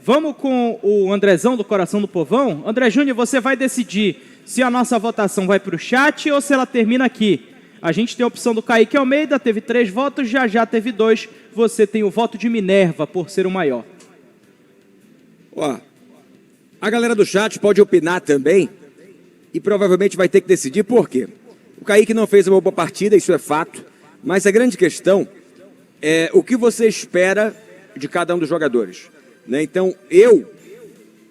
Vamos com o Andrezão do Coração do Povão? André Júnior, você vai decidir se a nossa votação vai para o chat ou se ela termina aqui. A gente tem a opção do Kaique Almeida, teve 3 votos, já teve 2. Você tem o voto de Minerva, por ser o maior. Ó, a galera do chat pode opinar também e provavelmente vai ter que decidir por quê. O Kaique não fez uma boa partida, isso é fato, mas a grande questão é o que você espera de cada um dos jogadores, né? Então, eu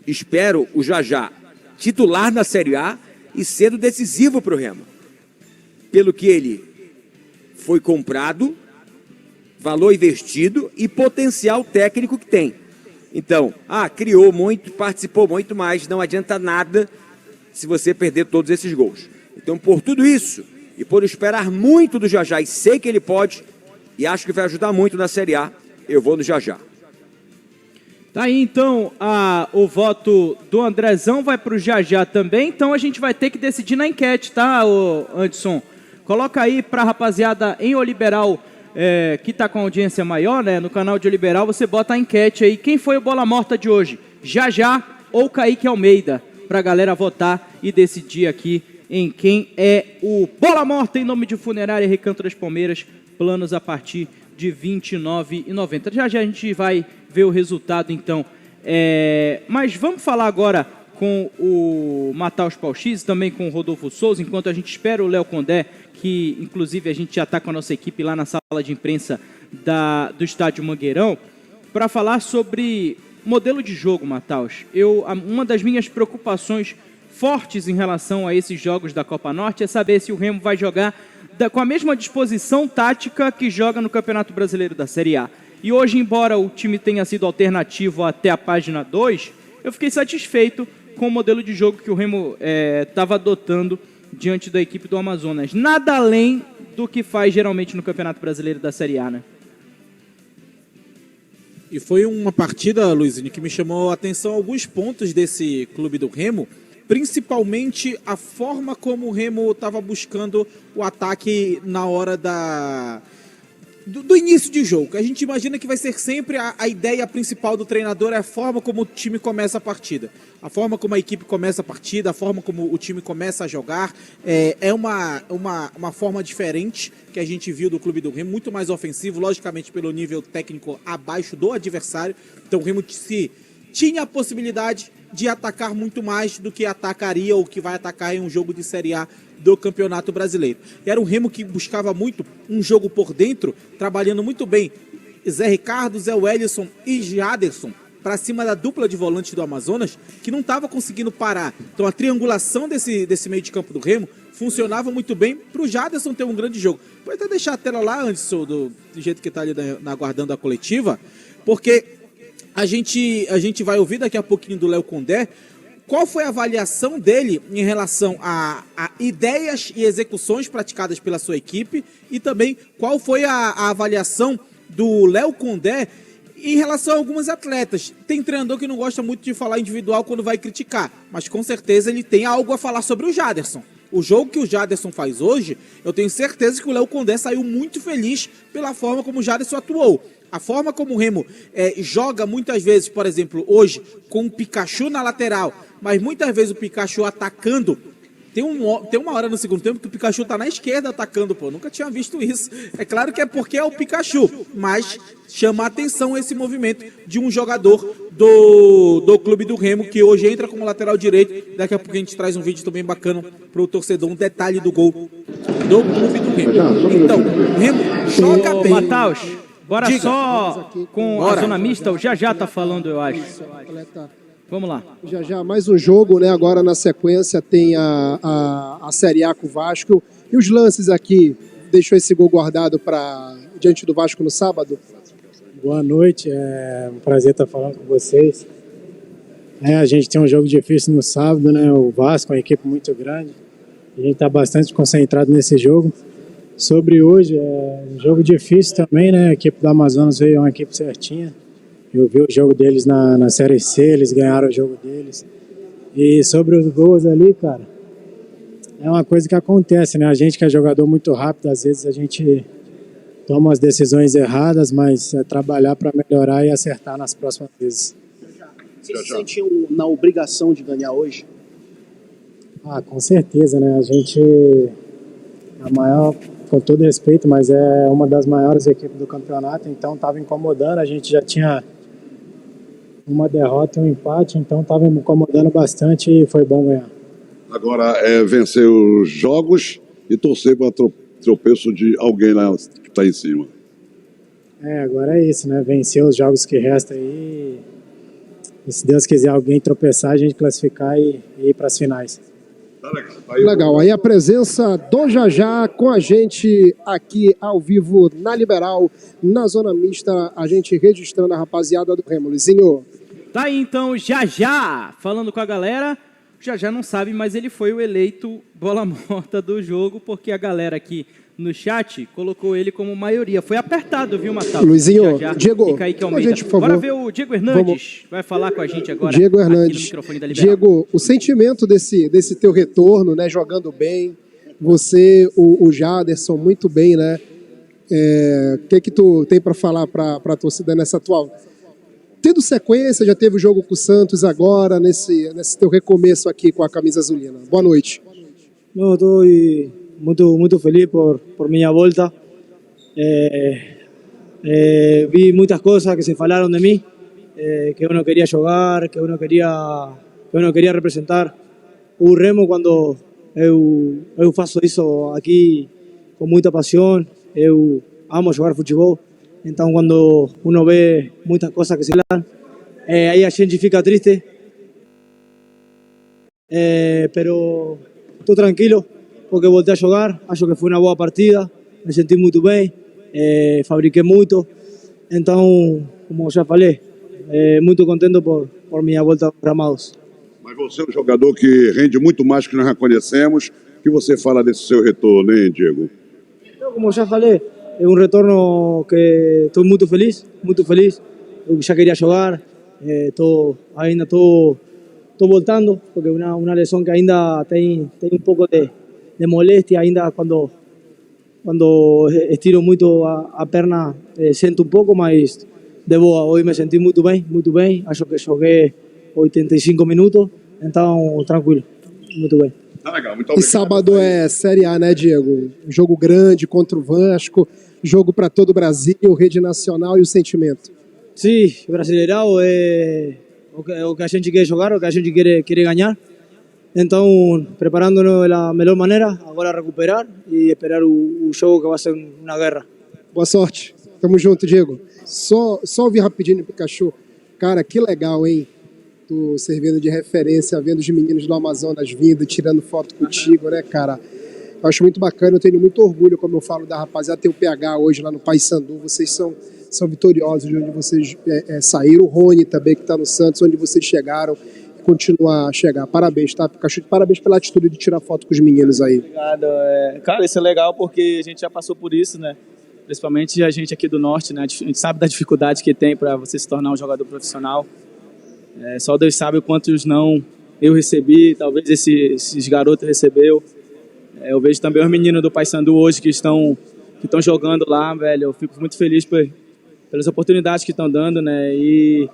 espero o Jajá titular na Série A e sendo decisivo para o Remo. Pelo que ele foi comprado, valor investido e potencial técnico que tem. Então, criou muito, participou muito, mas não adianta nada se você perder todos esses gols. Então, por tudo isso, e por esperar muito do Jajá, e sei que ele pode, e acho que vai ajudar muito na Série A, eu vou no Jajá. Tá aí, então, o voto do Andrezão vai para o Jajá também, então a gente vai ter que decidir na enquete, tá, Anderson? Coloca aí para a rapaziada em Oliberal, que tá com audiência maior, né, no canal de Oliberal, você bota a enquete aí, quem foi o Bola Morta de hoje? Jajá ou Kaique Almeida? Pra galera votar e decidir aqui em quem é o Bola Morta em nome de Funerária Recanto das Palmeiras, planos a partir de R$ 29,90. Já a gente vai ver o resultado, então. Mas vamos falar agora com o Mataus Pauxis, também com o Rodolfo Souza, enquanto a gente espera o Léo Condé, que inclusive a gente já está com a nossa equipe lá na sala de imprensa do Estádio Mangueirão, para falar sobre modelo de jogo, Mataus. Uma das minhas preocupações fortes em relação a esses jogos da Copa Norte é saber se o Remo vai jogar com a mesma disposição tática que joga no Campeonato Brasileiro da Série A. E hoje, embora o time tenha sido alternativo até a página 2, eu fiquei satisfeito com o modelo de jogo que o Remo estava adotando diante da equipe do Amazonas. Nada além do que faz geralmente no Campeonato Brasileiro da Série A, né? E foi uma partida, Luizinho, que me chamou a atenção alguns pontos desse clube do Remo, principalmente a forma como o Remo estava buscando o ataque na hora do início de jogo. A gente imagina que vai ser sempre a ideia principal do treinador, é a forma como o time começa a partida. A forma como a equipe começa a partida, a forma como o time começa a jogar, é uma forma diferente que a gente viu do clube do Remo, muito mais ofensivo, logicamente pelo nível técnico abaixo do adversário. Então o Remo tinha a possibilidade de atacar muito mais do que atacaria ou que vai atacar em um jogo de Série A do Campeonato Brasileiro. Era um Remo que buscava muito um jogo por dentro, trabalhando muito bem Zé Ricardo, Zé Wellison e Jaderson para cima da dupla de volantes do Amazonas, que não estava conseguindo parar. Então a triangulação desse meio de campo do Remo funcionava muito bem para o Jaderson ter um grande jogo. Pode até deixar a tela lá, Anderson, do jeito que está ali aguardando a coletiva, porque a gente vai ouvir daqui a pouquinho do Léo Condé qual foi a avaliação dele em relação a ideias e execuções praticadas pela sua equipe e também qual foi a avaliação do Léo Condé em relação a alguns atletas. Tem treinador que não gosta muito de falar individual quando vai criticar, mas com certeza ele tem algo a falar sobre o Jaderson. O jogo que o Jaderson faz hoje, eu tenho certeza que o Léo Condé saiu muito feliz pela forma como o Jaderson atuou. A forma como o Remo joga muitas vezes, por exemplo, hoje, com o Pikachu na lateral, mas muitas vezes o Pikachu atacando. Tem uma hora no segundo tempo que o Pikachu tá na esquerda atacando, pô. Nunca tinha visto isso. É claro que é porque é o Pikachu, mas chama a atenção esse movimento de um jogador do clube do Remo, que hoje entra como lateral direito. Daqui a pouco a gente traz um vídeo também bacana pro torcedor, um detalhe do gol do clube do Remo. Então, o Remo joga bem. Mataus, bora Diga. só com a zona mista, o Jajá tá falando, eu acho. Vamos lá. Já mais um jogo, né? Agora na sequência tem a Série A com o Vasco. E os lances aqui, deixou esse gol guardado diante do Vasco no sábado? Boa noite, é um prazer estar falando com vocês. A gente tem um jogo difícil no sábado, né? O Vasco é uma equipe muito grande. A gente está bastante concentrado nesse jogo. Sobre hoje, é um jogo difícil também, né? A equipe do Amazonas veio uma equipe certinha. Eu vi o jogo deles na Série C, eles ganharam o jogo deles. E sobre os gols ali, cara, é uma coisa que acontece, né? A gente que é jogador muito rápido, às vezes a gente toma as decisões erradas, mas é trabalhar para melhorar e acertar nas próximas vezes. Vocês se sentiam na obrigação de ganhar hoje? Ah, com certeza, né? A gente, a maior, com todo respeito, mas é uma das maiores equipes do campeonato, então estava incomodando, a gente já tinha uma derrota e um empate, então estava incomodando bastante e foi bom ganhar. Agora é vencer os jogos e torcer para tropeço de alguém lá que está em cima. Agora é isso, né? Vencer os jogos que restam aí e se Deus quiser alguém tropeçar, a gente classificar e ir para as finais. Tá legal. Legal, aí a presença do Jajá com a gente aqui ao vivo na Liberal, na Zona Mista, a gente registrando a rapaziada do Remo. Luizinho. Tá aí então, Jajá, falando com a galera. O Jajá não sabe, mas ele foi o eleito bola morta do jogo, porque a galera aqui no chat colocou ele como maioria. Foi apertado, viu, Matal? Luizinho, Diego, e Kaique Almeida. gente, por favor. Bora ver o Diego Hernandes. Vai falar com a gente agora. Diego aqui Hernandes. no microfone da Liberal. Diego, o sentimento desse teu retorno, né, jogando bem, você, o Jaderson, muito bem, né? O que tu tem para falar para a torcida nessa atual? Tendo sequência, já teve o jogo com o Santos agora, nesse teu recomeço aqui com a camisa azulina. Boa noite. No, estoy muy feliz por mi vuelta. Vi muchas cosas que se falaron de mí, que uno quería jugar, que uno quería representar o Remo cuando eu faço isso aqui com muita paixão. Eu amo jogar futebol. Então, quando uno vê muitas coisas que se falam, aí a gente fica triste. Pero estou tranquilo porque voltei a jogar. Acho que foi uma boa partida. Me senti muito bem. Fabriquei muito. Então, como já falei, muito contente por minha volta para Gramados. Mas você é um jogador que rende muito mais que nós já conhecemos. O que você fala desse seu retorno, hein, Diego? Então, como já falei, é um retorno que estou muito feliz. Eu já queria jogar. Ainda estou voltando, porque é uma lesão que ainda tem um pouco de moléstia. Ainda quando estiro muito a perna, sinto um pouco, mas de boa. Hoje me senti muito bem. Acho que joguei 85 minutos, então tranquilo, muito bem. Tá legal, muito E obrigado. sábado é Série A, né, Diego? Um jogo grande contra o Vasco, jogo para todo o Brasil, rede nacional e o sentimento. Sim, Brasileirão é o que a gente quer jogar, o que a gente quer ganhar. Então, preparando-nos da melhor maneira, agora recuperar e esperar o jogo que vai ser uma guerra. Boa sorte. Tamo junto, Diego. Só ouvir rapidinho, Pikachu. Cara, que legal, hein? Tu servindo de referência, vendo os meninos do Amazonas vindo, tirando foto contigo, né, cara? Eu acho muito bacana, eu tenho muito orgulho, como eu falo da rapaziada, tem o PH hoje lá no Paysandu, vocês são vitoriosos de onde vocês saíram, o Rony também, que tá no Santos, onde vocês chegaram, e continuar a chegar. Parabéns, tá, Pikachu? Parabéns pela atitude de tirar foto com os meninos aí. Obrigado. Cara, isso é legal porque a gente já passou por isso, né? Principalmente a gente aqui do Norte, né? A gente sabe da dificuldade que tem para você se tornar um jogador profissional. Só Deus sabe o quantos não eu recebi, talvez esses garotos recebeu. Eu vejo também os meninos do Paysandu hoje que estão jogando lá, velho. Eu fico muito feliz pelas oportunidades que estão dando, né? E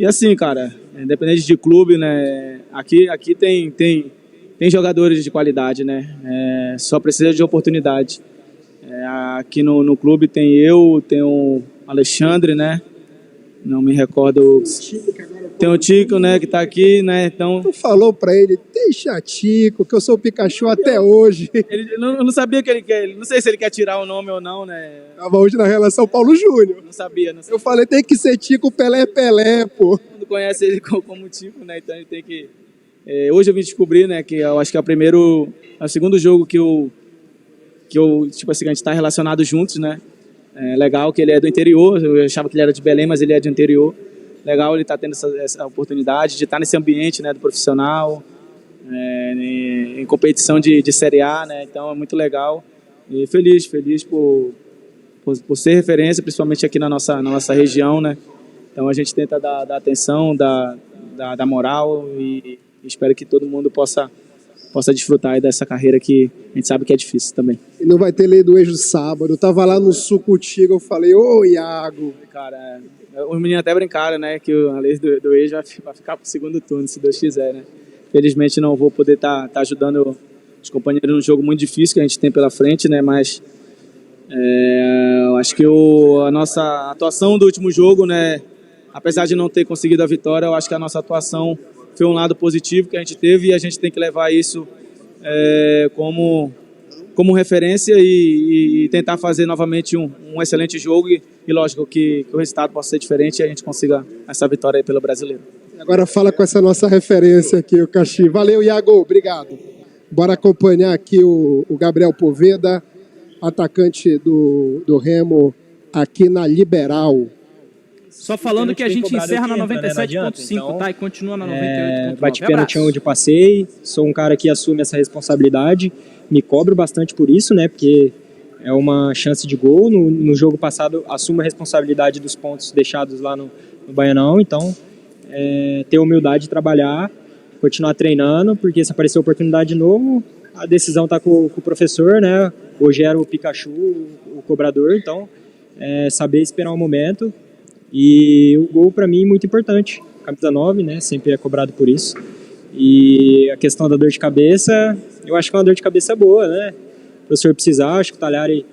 assim, cara, independente de clube, né? Aqui tem jogadores de qualidade, né? Só precisa de oportunidade. Aqui no clube tem o Alexandre, né? Não me recordo. Tem o Tico, né, que tá aqui, né? Então. Tu falou pra ele, deixa Tico, que eu sou o Pikachu até hoje. Eu não sabia que ele quer. Não sei se ele quer tirar o nome ou não, né? Tava hoje na relação Paulo Júnior. Não sabia. Eu falei, tem que ser Tico Pelé, pô. Todo mundo conhece ele como Tico, né? Então ele tem que. Hoje eu vim descobrir, né, que eu acho que é o segundo jogo que eu tipo assim, a gente tá relacionado juntos, né? Legal que ele é do interior, eu achava que ele era de Belém, mas ele é de interior. Legal ele tá tendo essa oportunidade de estar nesse ambiente, né, do profissional, em competição de Série A, né? Então é muito legal e feliz por ser referência, principalmente aqui na nossa região, né? Então a gente tenta dar atenção, dar moral e espero que todo mundo possa possa desfrutar aí dessa carreira que a gente sabe que é difícil também. E não vai ter lei do ex do sábado. Eu tava lá no Sul contigo, eu falei, ô Iago. Cara, os meninos até brincaram, né, que a lei do ex vai ficar pro segundo turno, se Deus quiser, né. Felizmente não vou poder tá ajudando os companheiros num jogo muito difícil que a gente tem pela frente, né, mas eu acho que a nossa atuação do último jogo, né, apesar de não ter conseguido a vitória, eu acho que a nossa atuação foi um lado positivo que a gente teve e a gente tem que levar isso como referência e tentar fazer novamente um excelente jogo e lógico que o resultado possa ser diferente e a gente consiga essa vitória aí pelo Brasileiro. Agora fala com essa nossa referência aqui, o Caxi. Valeu, Iago, obrigado. Bora acompanhar aqui o Gabriel Poveda, atacante do Remo aqui na Liberal. Só falando que a gente encerra na 97.5, tá? E continua na 98.9. Bate pênalti onde passei, sou um cara que assume essa responsabilidade, me cobro bastante por isso, né? Porque é uma chance de gol. No jogo passado, assumo a responsabilidade dos pontos deixados lá no Baianão, então ter humildade de trabalhar, continuar treinando, porque se aparecer oportunidade de novo, a decisão tá com o professor, né? Hoje era o Pikachu, o cobrador, então saber esperar um momento. E o gol para mim é muito importante, camisa 9, né, sempre é cobrado por isso. E a questão da dor de cabeça, eu acho que é uma dor de cabeça boa, né, o professor precisar, acho que o Talhari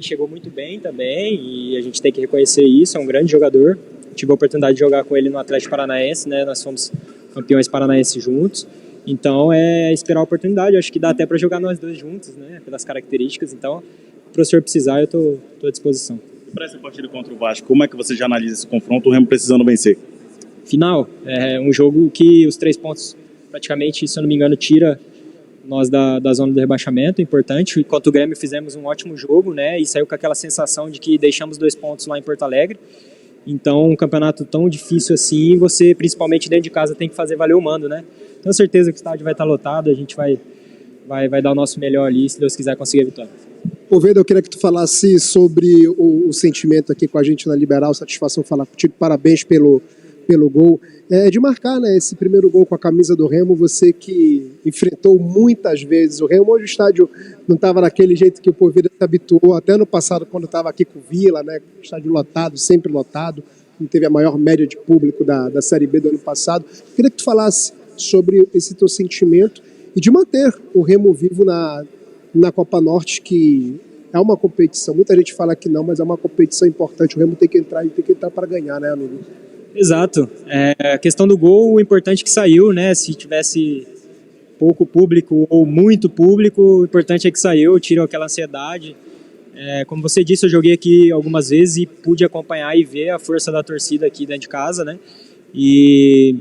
chegou muito bem também e a gente tem que reconhecer isso, é um grande jogador. Tive a oportunidade de jogar com ele no Atlético Paranaense, né, nós fomos campeões paranaenses juntos, então esperar a oportunidade, acho que dá até para jogar nós dois juntos, né, pelas características, então o professor precisar eu tô à disposição. Para essa partida contra o Vasco, como é que você já analisa esse confronto, o Remo precisando vencer? Final, é um jogo que os 3 pontos praticamente, se eu não me engano, tira nós da zona do rebaixamento, importante. Enquanto o Grêmio fizemos um ótimo jogo, né, e saiu com aquela sensação de que deixamos 2 pontos lá em Porto Alegre. Então, um campeonato tão difícil assim, você, principalmente dentro de casa, tem que fazer valer o mando, né? Tenho certeza que o estádio vai estar lotado, a gente vai dar o nosso melhor ali, se Deus quiser conseguir a vitória. Poveda, eu queria que tu falasse sobre o sentimento aqui com a gente na Liberal, satisfação falar contigo, parabéns pelo gol. De marcar, né, esse primeiro gol com a camisa do Remo, você que enfrentou muitas vezes o Remo, hoje o estádio não estava daquele jeito que o Poveda se habituou, até no passado quando estava aqui com o Vila, né, estádio lotado, sempre lotado, não teve a maior média de público da Série B do ano passado. Eu queria que tu falasse sobre esse teu sentimento e de manter o Remo vivo na Copa Norte, que é uma competição, muita gente fala que não, mas é uma competição importante, o Remo tem que entrar para ganhar, né, amigo? Exato, a questão do gol, o importante é que saiu, né, se tivesse pouco público ou muito público, o importante é que saiu, tirou aquela ansiedade. Como você disse, eu joguei aqui algumas vezes e pude acompanhar e ver a força da torcida aqui dentro de casa, né, e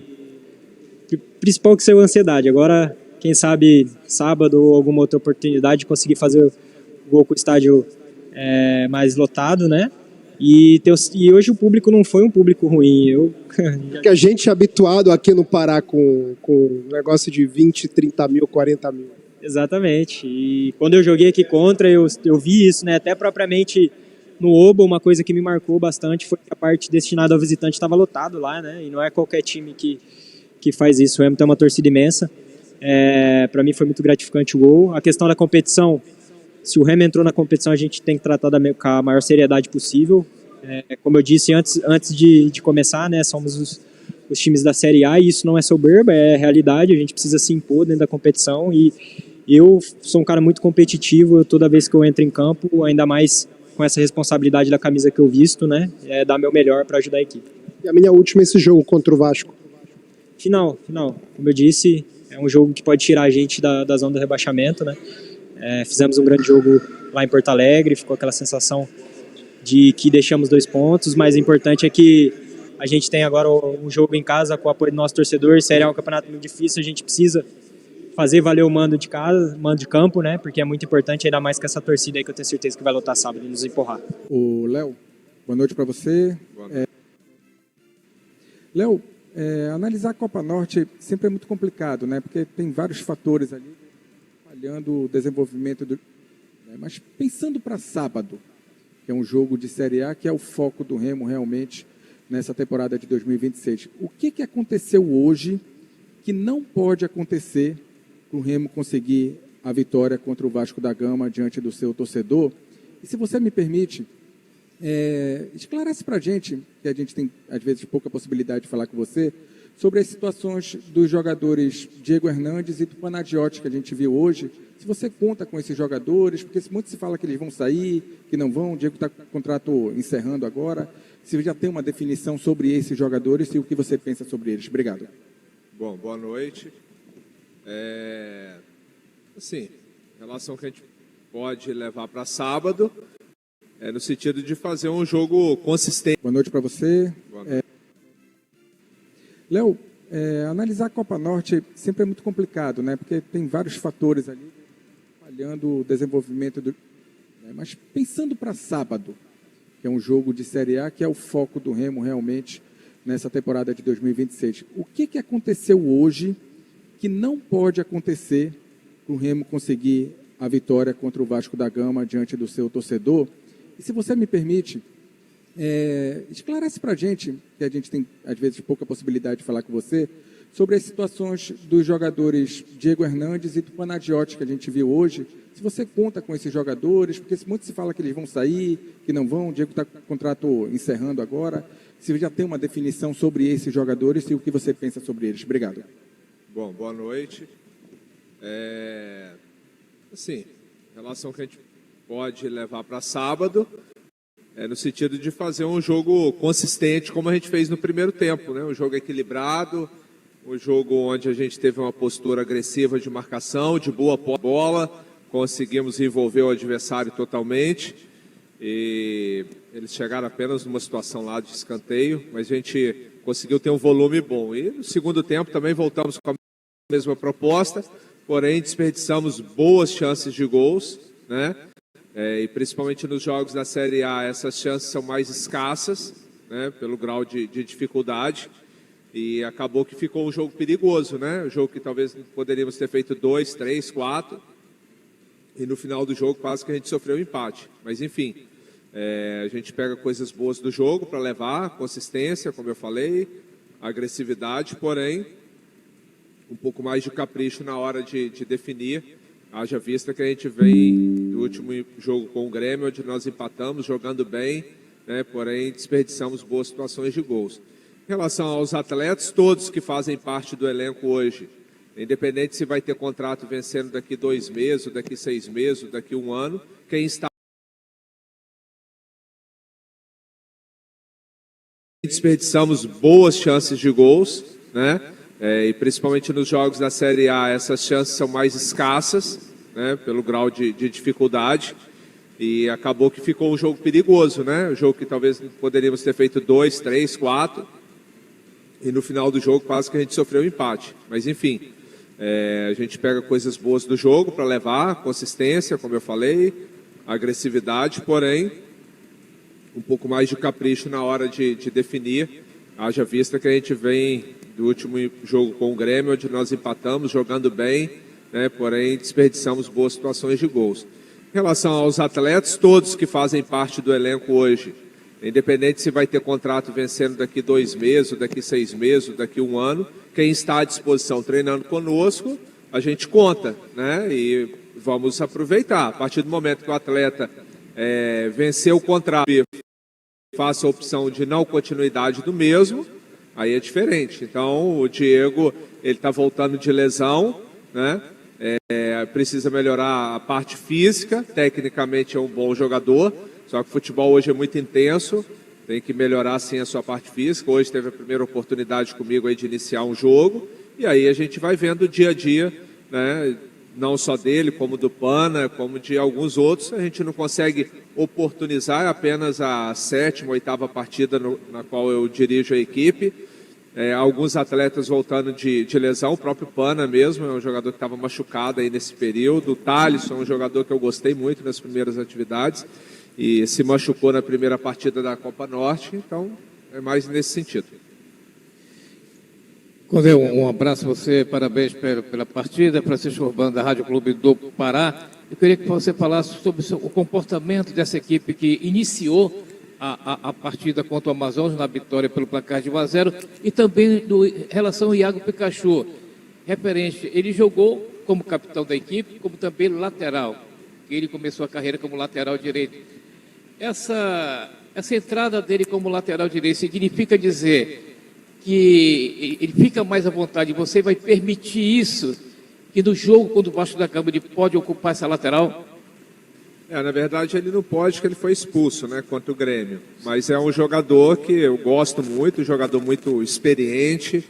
o principal que saiu a ansiedade. Agora, quem sabe sábado ou alguma outra oportunidade de conseguir fazer o gol com o estádio mais lotado, né? E hoje o público não foi um público ruim. Porque a gente é habituado aqui no Pará com um negócio de 20, 30 mil, 40 mil. Exatamente. E quando eu joguei aqui contra, eu vi isso, né? Até propriamente no Oba, uma coisa que me marcou bastante foi que a parte destinada ao visitante estava lotado lá, né? E não é qualquer time que faz isso. O Remo tem uma torcida imensa. Para mim foi muito gratificante o gol. A questão da competição, se o Remo entrou na competição, a gente tem que tratar com a maior seriedade possível. Como eu disse antes de começar, né, somos os times da Série A e isso não é soberba, é realidade, a gente precisa se impor dentro da competição e eu sou um cara muito competitivo, toda vez que eu entro em campo, ainda mais com essa responsabilidade da camisa que eu visto, né, dar meu melhor para ajudar a equipe. E a minha última, esse jogo contra o Vasco? Final. Como eu disse, é um jogo que pode tirar a gente da zona do rebaixamento, né? Fizemos um grande jogo lá em Porto Alegre, ficou aquela sensação de que deixamos 2 pontos, mas o importante é que a gente tem agora um jogo em casa com o apoio do nosso torcedor. Série A é um campeonato muito difícil, a gente precisa fazer valer o mando de casa, mando de campo, né? Porque é muito importante, ainda mais com essa torcida aí que eu tenho certeza que vai lotar sábado e nos empurrar. O Léo, boa noite para você. Léo, analisar a Copa Norte sempre é muito complicado, né? Porque tem vários fatores ali falhando o desenvolvimento mas pensando para sábado, que é um jogo de Série A, que é o foco do Remo realmente nessa temporada de 2026. O que aconteceu hoje que não pode acontecer para o Remo conseguir a vitória contra o Vasco da Gama diante do seu torcedor. E se você me permite, esclarece para a gente, que a gente tem às vezes pouca possibilidade de falar com você, sobre as situações dos jogadores Diego Hernandes e Tupanagiotti que a gente viu hoje. Se você conta com esses jogadores, porque muito se fala que eles vão sair, que não vão, o Diego está com o contrato encerrando agora. Se já tem uma definição sobre esses jogadores e o que você pensa sobre eles. Obrigado. Bom, boa noite. Assim, em relação ao que a gente pode levar para sábado, no sentido de fazer um jogo consistente. Boa noite para você. Boa noite. Léo, analisar a Copa Norte sempre é muito complicado, né? Porque tem vários fatores ali falhando o desenvolvimento do... Mas pensando para sábado, que é um jogo de Série A, que é o foco do Remo realmente nessa temporada de 2026. O que aconteceu hoje que não pode acontecer para o Remo conseguir a vitória contra o Vasco da Gama diante do seu torcedor? E se você me permite, esclarece para a gente, que a gente tem às vezes pouca possibilidade de falar com você, sobre as situações dos jogadores Diego Hernandes e Tupanagiotti que a gente viu hoje. Se você conta com esses jogadores, porque muito se fala que eles vão sair, que não vão, o Diego está com o contrato encerrando agora. Se já tem uma definição sobre esses jogadores e o que você pensa sobre eles. Obrigado. Bom, boa noite. Assim, em relação ao que a gente pode levar para sábado, no sentido de fazer um jogo consistente, como a gente fez no primeiro tempo, né? Um jogo equilibrado, um jogo onde a gente teve uma postura agressiva de marcação, de boa bola, conseguimos envolver o adversário totalmente, e eles chegaram apenas numa situação lá de escanteio, mas a gente conseguiu ter um volume bom. E no segundo tempo também voltamos com a mesma proposta, porém desperdiçamos boas chances de gols, né? E principalmente nos jogos da Série A, essas chances são mais escassas, né? Pelo grau de dificuldade. E acabou que ficou um jogo perigoso, né? Um jogo que talvez poderíamos ter feito 2, 3, 4. E no final do jogo quase que a gente sofreu um empate. Mas enfim, a gente pega coisas boas do jogo para levar, consistência, como eu falei, agressividade, porém, um pouco mais de capricho na hora de definir. Haja vista que a gente vem do último jogo com o Grêmio, onde nós empatamos, jogando bem, né? Porém desperdiçamos boas situações de gols. Em relação aos atletas, todos que fazem parte do elenco hoje, independente se vai ter contrato vencendo daqui 2 meses, daqui 6 meses, daqui 1 ano, quem está... Desperdiçamos boas chances de gols, né? E principalmente nos jogos da Série A, essas chances são mais escassas, né? Pelo grau de dificuldade. E acabou que ficou um jogo perigoso, né? Um jogo que talvez poderíamos ter feito 2, 3, 4. E no final do jogo quase que a gente sofreu um empate. Mas enfim, a gente pega coisas boas do jogo para levar, consistência, como eu falei, agressividade, porém, um pouco mais de capricho na hora de definir. Haja vista que a gente vem do último jogo com o Grêmio, onde nós empatamos, jogando bem, né? Porém desperdiçamos boas situações de gols. Em relação aos atletas, todos que fazem parte do elenco hoje, independente se vai ter contrato vencendo daqui 2 meses, daqui 6 meses, daqui 1 ano, quem está à disposição treinando conosco, a gente conta, né? E vamos aproveitar. A partir do momento que o atleta venceu o contrato e faça a opção de não continuidade do mesmo, aí é diferente. Então, o Diego, ele está voltando de lesão, né? Precisa melhorar a parte física, tecnicamente é um bom jogador, só que o futebol hoje é muito intenso, tem que melhorar sim a sua parte física. Hoje teve a primeira oportunidade comigo aí de iniciar um jogo, e aí a gente vai vendo dia a dia, né? Não só dele, como do Pana, como de alguns outros. A gente não consegue oportunizar, apenas a 7ª, 8ª partida na qual eu dirijo a equipe. Alguns atletas voltando de lesão, o próprio Pana mesmo, é um jogador que estava machucado aí nesse período. O Thalisson é um jogador que eu gostei muito nas primeiras atividades e se machucou na primeira partida da Copa Norte, então é mais nesse sentido. Condé, um abraço a você, parabéns pela partida, Francisco Urbano da Rádio Clube do Pará. Eu queria que você falasse sobre o comportamento dessa equipe que iniciou a partida contra o Amazonas na vitória pelo placar de 1-0 e também em relação ao Iago Pikachu, referente, ele jogou como capitão da equipe, como também lateral, que ele começou a carreira como lateral direito. Essa entrada dele como lateral direito significa dizer que ele fica mais à vontade, você vai permitir isso, que no jogo, quando o Vasco da Gama ele pode ocupar essa lateral? Na verdade ele não pode, porque ele foi expulso, né, contra o Grêmio. Mas é um jogador que eu gosto muito, um jogador muito experiente,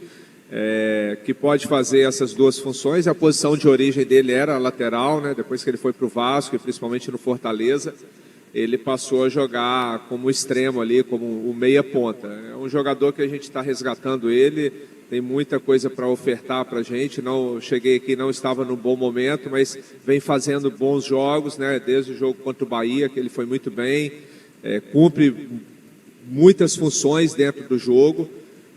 que pode fazer essas duas funções. A posição de origem dele era a lateral, né, depois que ele foi para o Vasco e principalmente no Fortaleza, ele passou a jogar como extremo ali, como o meia ponta. É um jogador que a gente está resgatando ele, tem muita coisa para ofertar para a gente. Não, cheguei aqui, não estava num bom momento, mas vem fazendo bons jogos, né? Desde o jogo contra o Bahia, que ele foi muito bem, cumpre muitas funções dentro do jogo.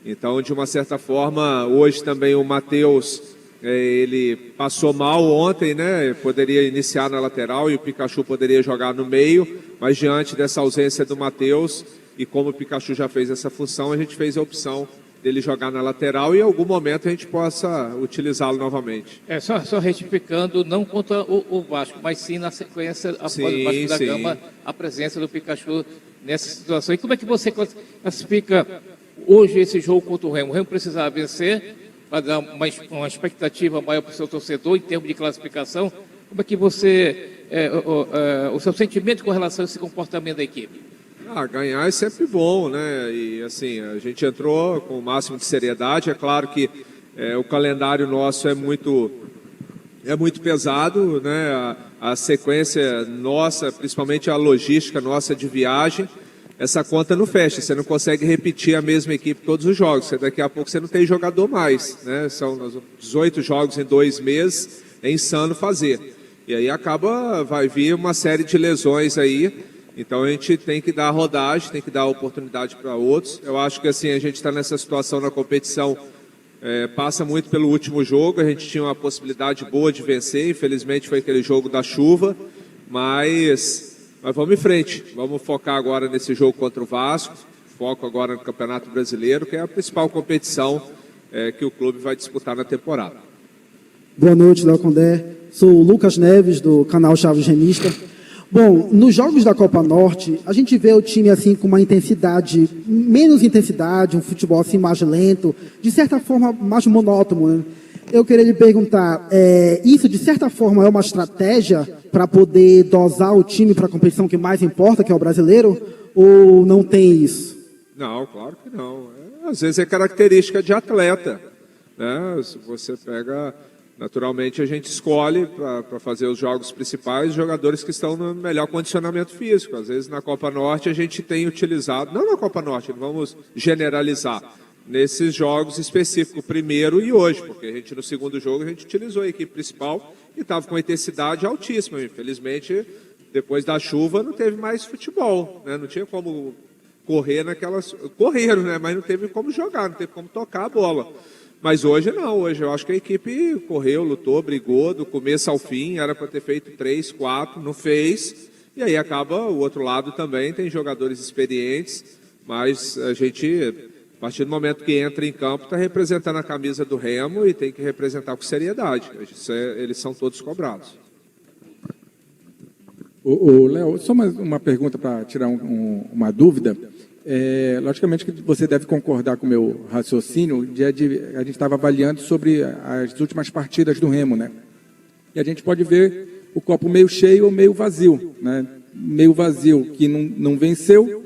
Então, de uma certa forma, hoje também o Matheus, ele passou mal ontem, né? Poderia iniciar na lateral e o Pikachu poderia jogar no meio, mas diante dessa ausência do Matheus, e como o Pikachu já fez essa função, a gente fez a opção dele jogar na lateral e em algum momento a gente possa utilizá-lo novamente. Só retificando, não contra o Vasco, mas sim na sequência após o Vasco da Gama, a presença do Pikachu nessa situação. E como é que você classifica hoje esse jogo contra o Remo? O Remo precisava vencer para dar uma expectativa maior para o seu torcedor em termos de classificação. Como é que você, o seu sentimento com relação a esse comportamento da equipe? Ganhar é sempre bom, né? E assim, a gente entrou com o máximo de seriedade. É claro que o calendário nosso é muito pesado, né? A sequência nossa, principalmente a logística nossa de viagem, essa conta não fecha. Você não consegue repetir a mesma equipe todos os jogos. Daqui a pouco você não tem jogador mais, né? São 18 jogos em 2 meses, é insano fazer. E aí vai vir uma série de lesões aí. Então a gente tem que dar rodagem, tem que dar oportunidade para outros. Eu acho que assim, a gente está nessa situação na competição, passa muito pelo último jogo. A gente tinha uma possibilidade boa de vencer, infelizmente foi aquele jogo da chuva, mas vamos em frente. Vamos focar agora nesse jogo contra o Vasco, foco agora no Campeonato Brasileiro, que é a principal competição que o clube vai disputar na temporada. Boa noite, Léo Condé. Sou o Lucas Neves, do canal Chaves Renista. Bom, nos jogos da Copa Norte, a gente vê o time assim com uma intensidade, menos intensidade, um futebol assim mais lento, de certa forma mais monótono, né? Eu queria lhe perguntar, isso de certa forma é uma estratégia para poder dosar o time para a competição que mais importa, que é o brasileiro, ou não tem isso? Não, claro que não. Às vezes é característica de atleta, né? Se você pega... Naturalmente, a gente escolhe para fazer os jogos principais jogadores que estão no melhor condicionamento físico. Às vezes, na Copa Norte, a gente tem utilizado... Não na Copa Norte, não vamos generalizar. Nesses jogos específicos, primeiro e hoje, porque a gente, no segundo jogo, a gente utilizou a equipe principal e estava com uma intensidade altíssima. Infelizmente, depois da chuva, não teve mais futebol, né? Não tinha como correr naquelas... Correram, né? Mas não teve como jogar, não teve como tocar a bola. Mas hoje não, hoje eu acho que a equipe correu, lutou, brigou do começo ao fim, era para ter feito 3, 4, não fez, e aí acaba o outro lado também, tem jogadores experientes, mas a gente, a partir do momento que entra em campo, está representando a camisa do Remo e tem que representar com seriedade, eles são todos cobrados. Léo, só uma pergunta para tirar uma dúvida. Logicamente que você deve concordar com o meu raciocínio, a gente estava avaliando sobre as últimas partidas do Remo, né? E a gente pode ver o copo meio cheio ou meio vazio, né? Meio vazio que não venceu,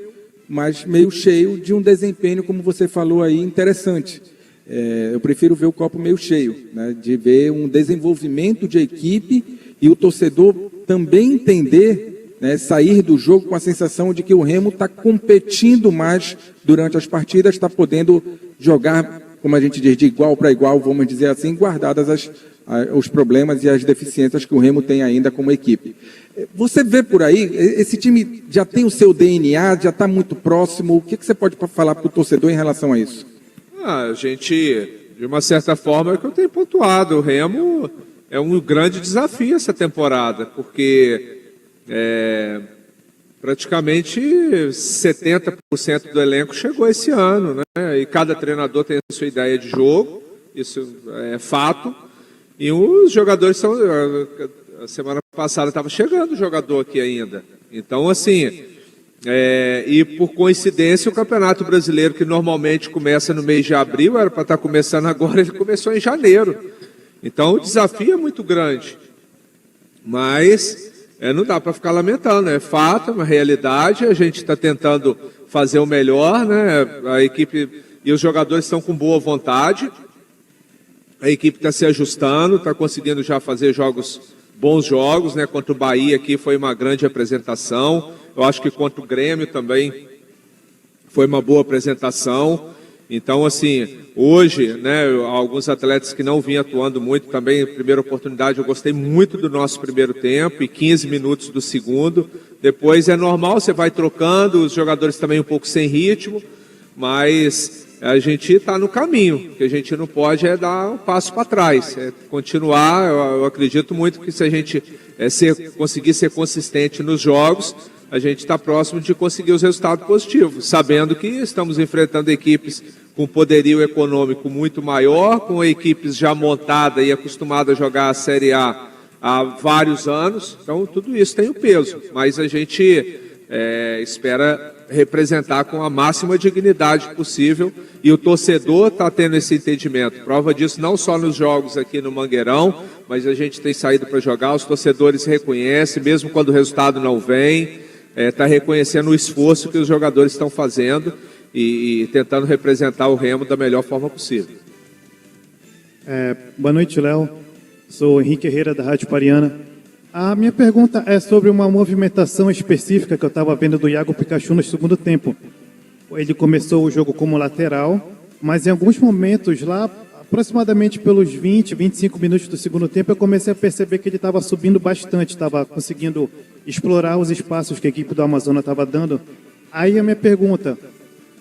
mas meio cheio de um desempenho, como você falou aí, interessante. Eu prefiro ver o copo meio cheio, né? De ver um desenvolvimento de equipe e o torcedor também entender, né, sair do jogo com a sensação de que o Remo está competindo mais durante as partidas, está podendo jogar, como a gente diz, de igual para igual, vamos dizer assim, guardadas os problemas e as deficiências que o Remo tem ainda como equipe. Você vê por aí, esse time já tem o seu DNA, já está muito próximo, o que você pode falar para o torcedor em relação a isso? A gente, de uma certa forma, é o que eu tenho pontuado, o Remo é um grande desafio essa temporada, porque... praticamente 70% do elenco chegou esse ano, né? E cada treinador tem a sua ideia de jogo, isso é fato. E os jogadores são... A semana passada estava chegando o jogador aqui ainda. Então, assim... e por coincidência, o Campeonato Brasileiro, que normalmente começa no mês de abril, era para estar começando agora, ele começou em janeiro. Então, o desafio é muito grande. Mas não dá para ficar lamentando, é fato, é uma realidade, a gente está tentando fazer o melhor, né? A equipe e os jogadores estão com boa vontade, a equipe está se ajustando, está conseguindo já fazer bons jogos, né? Contra o Bahia aqui foi uma grande apresentação, eu acho que contra o Grêmio também foi uma boa apresentação. Então, assim, hoje, né, alguns atletas que não vinham atuando muito também, primeira oportunidade, eu gostei muito do nosso primeiro tempo e 15 minutos do segundo. Depois é normal, você vai trocando, os jogadores também um pouco sem ritmo, mas a gente está no caminho. O que a gente não pode é dar um passo para trás, é continuar. Eu acredito muito que se a gente conseguir ser consistente nos jogos, a gente está próximo de conseguir os resultados positivos, sabendo que estamos enfrentando equipes com poderio econômico muito maior, com equipes já montadas e acostumadas a jogar a Série A há vários anos. Então, tudo isso tem o peso, mas a gente espera representar com a máxima dignidade possível e o torcedor está tendo esse entendimento. Prova disso não só nos jogos aqui no Mangueirão, mas a gente tem saído para jogar, os torcedores reconhecem, mesmo quando o resultado não vem, está reconhecendo o esforço que os jogadores estão fazendo e tentando representar o Remo da melhor forma possível. Boa noite, Léo. Sou Henrique Herrera, da Rádio Pariana. A minha pergunta é sobre uma movimentação específica que eu estava vendo do Iago Pikachu no segundo tempo. Ele começou o jogo como lateral, mas em alguns momentos lá, aproximadamente pelos 20, 25 minutos do segundo tempo, eu comecei a perceber que ele estava subindo bastante, estava conseguindo explorar os espaços que a equipe do Amazonas estava dando. Aí a minha pergunta,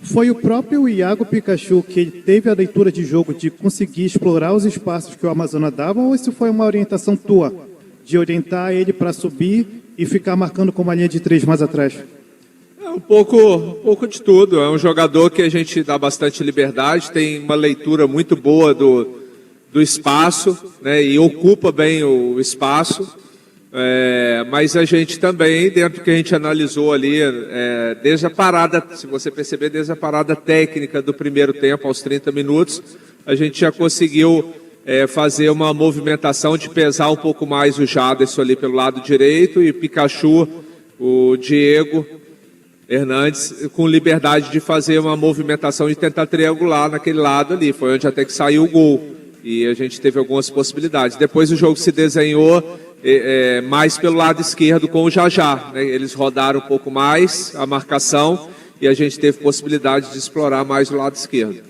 foi o próprio Iago Pikachu que teve a leitura de jogo de conseguir explorar os espaços que o Amazonas dava, ou isso foi uma orientação tua, de orientar ele para subir e ficar marcando com uma linha de 3 mais atrás? Um pouco de tudo. É um jogador que a gente dá bastante liberdade, tem uma leitura muito boa do espaço, né, e ocupa bem o espaço. Mas a gente também, dentro do que a gente analisou ali, desde a parada, se você perceber, desde a parada técnica do primeiro tempo, aos 30 minutos, a gente já conseguiu fazer uma movimentação de pesar um pouco mais o Jaderson ali pelo lado direito e Pikachu, o Diego Hernandes, com liberdade de fazer uma movimentação e tentar triangular naquele lado ali. Foi onde até que saiu o gol e a gente teve algumas possibilidades. Depois o jogo se desenhou mais pelo lado esquerdo com o Jajá, né? Eles rodaram um pouco mais a marcação e a gente teve possibilidade de explorar mais o lado esquerdo.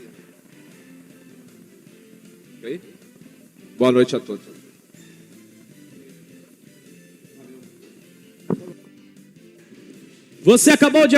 Okay? Boa noite a todos. Você acabou de